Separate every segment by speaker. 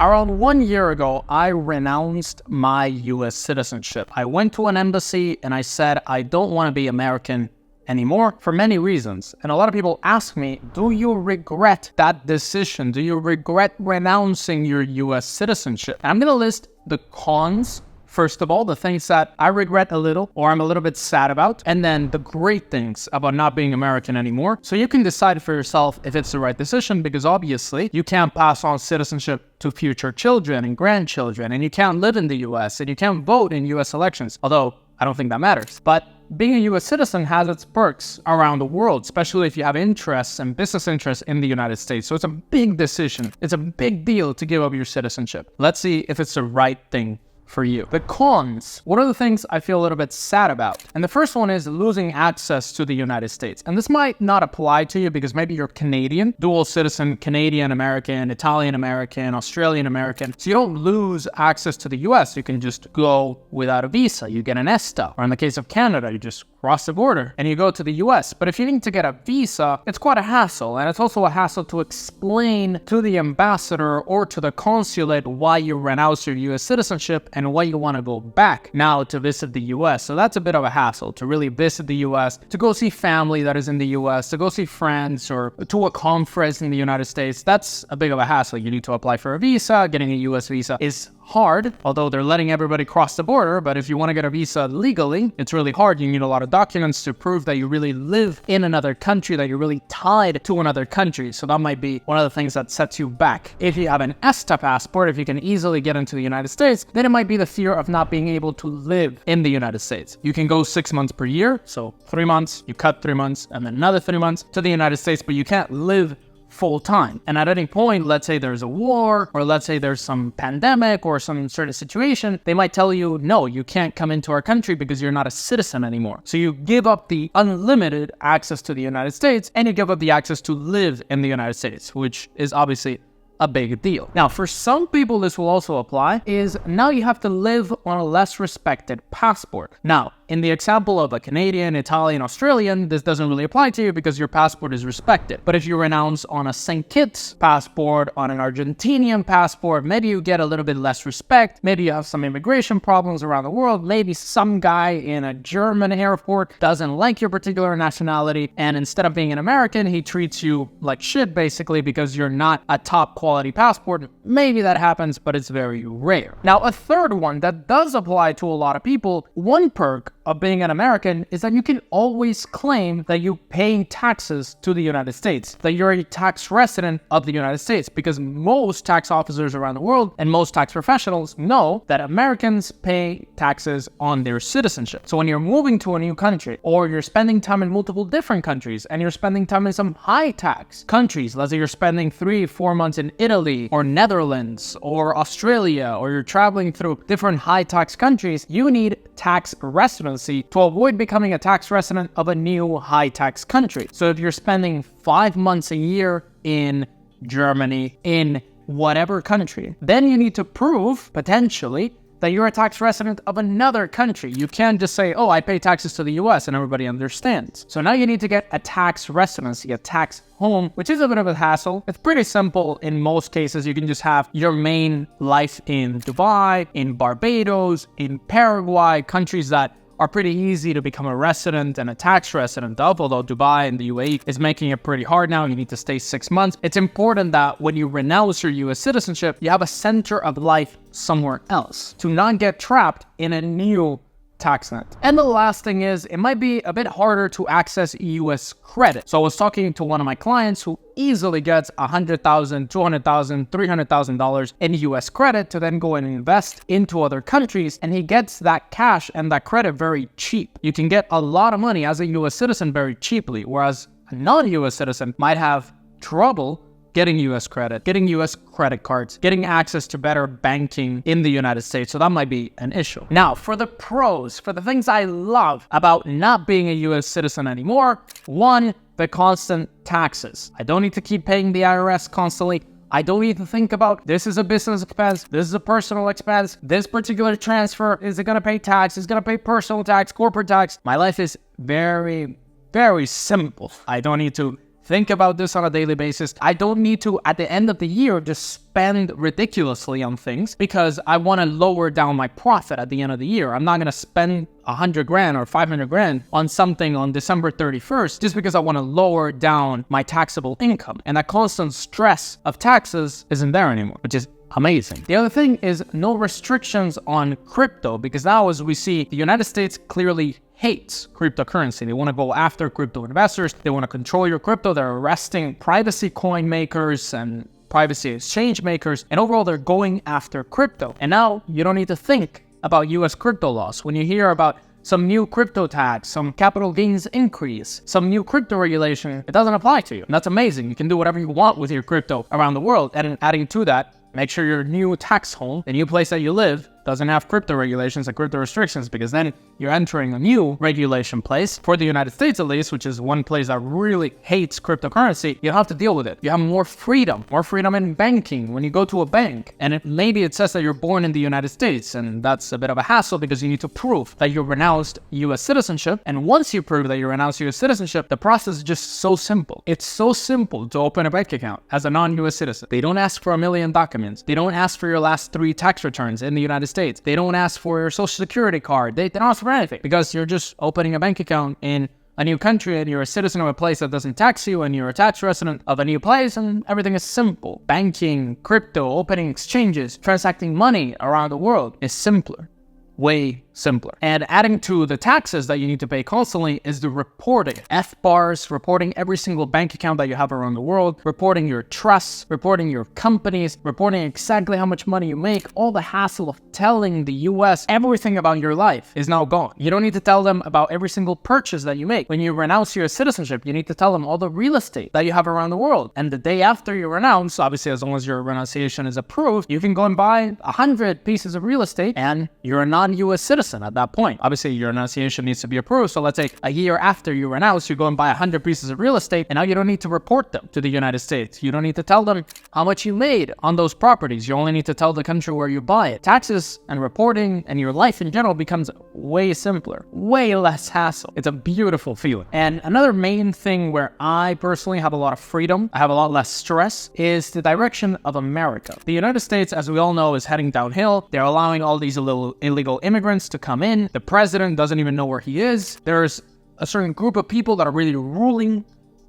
Speaker 1: Around 1 year ago, I renounced my US citizenship. I went to an embassy and I said, I don't want to be American anymore for many reasons. And a lot of people ask me, do you regret that decision? Do you regret renouncing your US citizenship? And I'm going to list the cons. First of all, the things that I regret a little or I'm a little bit sad about, and then the great things about not being American anymore. So you can decide for yourself if it's the right decision, because obviously you can't pass on citizenship to future children and grandchildren, and you can't live in the US and you can't vote in US elections, although I don't think that matters. But being a US citizen has its perks around the world, especially if you have interests and business interests in the United States. So it's a big decision. It's a big deal to give up your citizenship. Let's see if it's the right thing for you. The cons. What are the things I feel a little bit sad about? And the first one is losing access to the United States. And this might not apply to you because maybe you're Canadian, dual citizen, Canadian American, Italian American, Australian American. So you don't lose access to the US. You can just go without a visa. You get an ESTA. Or in the case of Canada, you just cross the border and you go to the US. But if you need to get a visa, it's quite a hassle. And it's also a hassle to explain to the ambassador or to the consulate why you renounce your US citizenship and why you want to go back now to visit the US. So that's a bit of a hassle to really visit the US, to go see family that is in the US, to go see friends, or to a conference in the United States. That's a big of a hassle. You need to apply for a visa. Getting a US visa is hard, although they're letting everybody cross the border. But if you want to get a visa legally, it's really hard. You need a lot of documents to prove that you really live in another country, that you're really tied to another country. So that might be one of the things that sets you back. If you have an ESTA passport, if you can easily get into the United States, then it might be the fear of not being able to live in the United States. You can go 6 months per year, so 3 months, you cut 3 months, and then another 3 months to the United States, but you can't live full time. And at any point, let's say there's a war, or let's say there's some pandemic or some certain situation, they might tell you, no, you can't come into our country because you're not a citizen anymore. So you give up the unlimited access to the United States, and you give up the access to live in the United States, which is obviously a big deal. Now, for some people, this will also apply, is now you have to live on a less respected passport. Now, in the example of a Canadian, Italian, Australian, this doesn't really apply to you because your passport is respected. But if you renounce on a St. Kitts passport, on an Argentinian passport, maybe you get a little bit less respect. Maybe you have some immigration problems around the world. Maybe some guy in a German airport doesn't like your particular nationality, and instead of being an American, he treats you like shit, basically, because you're not a top quality passport. Maybe that happens, but it's very rare. Now, a third one that does apply to a lot of people, one perk of being an American is that you can always claim that you pay taxes to the United States, that you're a tax resident of the United States, because most tax officers around the world and most tax professionals know that Americans pay taxes on their citizenship. So when you're moving to a new country, or you're spending time in multiple different countries, and you're spending time in some high tax countries, let's say you're spending 3-4 months in Italy or Netherlands or Australia, or you're traveling through different high tax countries, you need tax residency to avoid becoming a tax resident of a new high tax country. So if you're spending 5 months a year in Germany, in whatever country, then you need to prove potentially that you're a tax resident of another country. You can't just say, oh, I pay taxes to the US and everybody understands. So now you need to get a tax residency, a tax home, which is a bit of a hassle. It's pretty simple in most cases. You can just have your main life in Dubai, in Barbados, in Paraguay, countries that are pretty easy to become a resident and a tax resident of, although Dubai and the UAE is making it pretty hard now. You need to stay 6 months. It's important that when you renounce your US citizenship, you have a center of life somewhere else to not get trapped in a new tax net. And the last thing is, it might be a bit harder to access US credit. So I was talking to one of my clients who easily gets $100,000, $200,000, $300,000 in US credit to then go and invest into other countries. And he gets that cash and that credit very cheap. You can get a lot of money as a US citizen very cheaply, whereas a non-US citizen might have trouble getting US credit, getting US credit cards, getting access to better banking in the United States. So that might be an issue. Now, for the pros, for the things I love about not being a US citizen anymore, one, the constant taxes. I don't need to keep paying the IRS constantly. I don't need to think about, this is a business expense, this is a personal expense, this particular transfer, is it gonna pay tax, is it gonna pay personal tax, corporate tax? My life is very, very simple. I don't need to think about this on a daily basis. I don't need to, at the end of the year, just spend ridiculously on things because I want to lower down my profit at the end of the year. I'm not going to spend 100 grand or 500 grand on something on December 31st just because I want to lower down my taxable income. And that constant stress of taxes isn't there anymore, which is amazing. The other thing is no restrictions on crypto, because now as we see, the United States clearly hates cryptocurrency. They want to go after crypto investors. They want to control your crypto. They're arresting privacy coin makers and privacy exchange makers. And overall, they're going after crypto. And now you don't need to think about US crypto laws. When you hear about some new crypto tax, some capital gains increase, some new crypto regulation, it doesn't apply to you. And that's amazing. You can do whatever you want with your crypto around the world. And adding to that, make sure your new tax home, the new place that you live, doesn't have crypto regulations and crypto restrictions, because then you're entering a new regulation place for the United States, at least, which is one place that really hates cryptocurrency. You have to deal with it. You have more freedom in banking when you go to a bank. And maybe it says that you're born in the United States, and that's a bit of a hassle because you need to prove that you renounced US citizenship. And once you prove that you renounced US citizenship, the process is just so simple. It's so simple to open a bank account as a non-US citizen. They don't ask for a million documents. They don't ask for your last 3 tax returns in the United States. They don't ask for your social security card. They don't ask for anything because you're just opening a bank account in a new country and you're a citizen of a place that doesn't tax you and you're a tax resident of a new place, and everything is simple. Banking, crypto, opening exchanges, transacting money around the world is simpler. Way simpler. And adding to the taxes that you need to pay constantly is the reporting. FBARs, reporting every single bank account that you have around the world, reporting your trusts, reporting your companies, reporting exactly how much money you make. All the hassle of telling the US everything about your life is now gone. You don't need to tell them about every single purchase that you make. When you renounce your citizenship, you need to tell them all the real estate that you have around the world. And the day after you renounce, obviously as long as your renunciation is approved, you can go and buy 100 pieces of real estate and you're a non-US citizen at that point. Obviously, your renunciation needs to be approved. So let's say a year after you renounce, you go and buy 100 pieces of real estate, and now you don't need to report them to the United States. You don't need to tell them how much you made on those properties. You only need to tell the country where you buy it. Taxes and reporting and your life in general becomes way simpler, way less hassle. It's a beautiful feeling. And another main thing where I personally have a lot of freedom, I have a lot less stress, is the direction of America. The United States, as we all know, is heading downhill. They're allowing all these illegal immigrants to come in. The president doesn't even know where he is. There's a certain group of people that are really ruling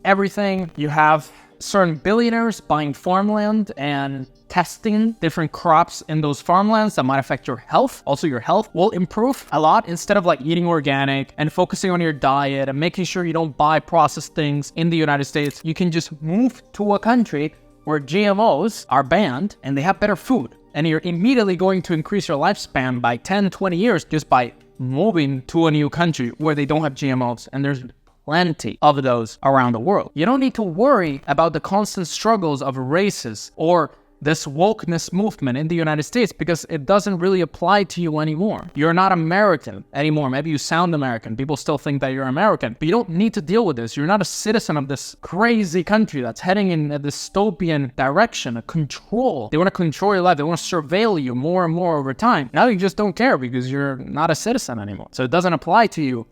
Speaker 1: everything. You have certain billionaires buying farmland and testing different crops in those farmlands that might affect your health. Also, your health will improve a lot instead of like eating organic and focusing on your diet and making sure you don't buy processed things in the United States. You can just move to a country where GMOs are banned and they have better food. And you're immediately going to increase your lifespan by 10, 20 years just by moving to a new country where they don't have GMOs. And there's plenty of those around the world. You don't need to worry about the constant struggles of races or this wokeness movement in the United States because it doesn't really apply to you anymore. You're not American anymore. Maybe you sound American. People still think that you're American, but you don't need to deal with this. You're not a citizen of this crazy country that's heading in a dystopian direction, a control. They want to control your life. They want to surveil you more and more over time. Now you just don't care because you're not a citizen anymore. So it doesn't apply to you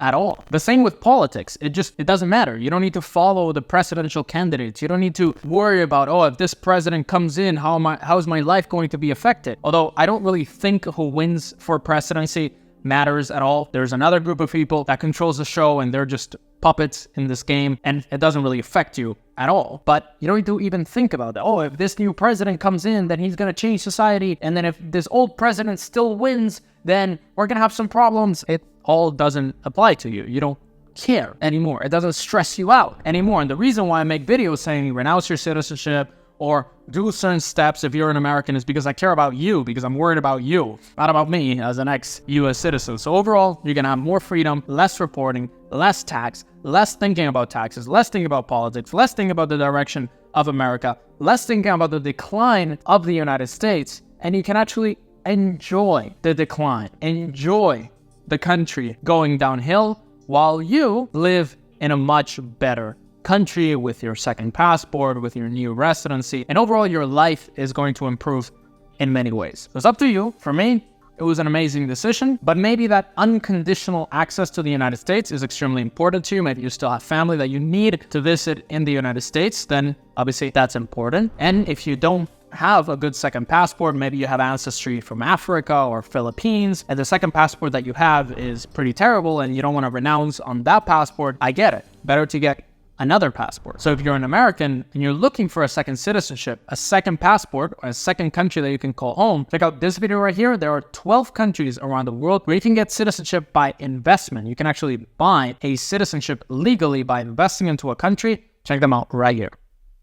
Speaker 1: at all. The same with politics. It doesn't matter. You don't need to follow the presidential candidates. You don't need to worry about, oh, if this president comes in, how is my life going to be affected? Although I don't really think who wins for presidency matters at all. There's another group of people that controls the show and they're just puppets in this game and it doesn't really affect you at all. But you don't need to even think about that. Oh, if this new president comes in, then he's going to change society. And then if this old president still wins, then we're going to have some problems. It all doesn't apply to you. You don't care anymore. It doesn't stress you out anymore. And the reason why I make videos saying renounce your citizenship or do certain steps if you're an American is because I care about you, because I'm worried about you, not about me as an ex-US citizen. So overall, you're going to have more freedom, less reporting, less tax, less thinking about taxes, less thinking about politics, less thinking about the direction of America, less thinking about the decline of the United States, and you can actually enjoy the decline, enjoy the country going downhill while you live in a much better country with your second passport, with your new residency, and overall your life is going to improve in many ways. So it's up to you. For me, it was an amazing decision, but maybe that unconditional access to the United States is extremely important to you. Maybe you still have family that you need to visit in the United States, then obviously that's important. And if you don't have a good second passport, maybe you have ancestry from Africa or Philippines, and the second passport that you have is pretty terrible and you don't want to renounce on that passport, I get it. Better to get another passport. So if you're an American and you're looking for a second citizenship, a second passport, or a second country that you can call home, check out this video right here. There are 12 countries around the world where you can get citizenship by investment. You can actually buy a citizenship legally by investing into a country. Check them out right here.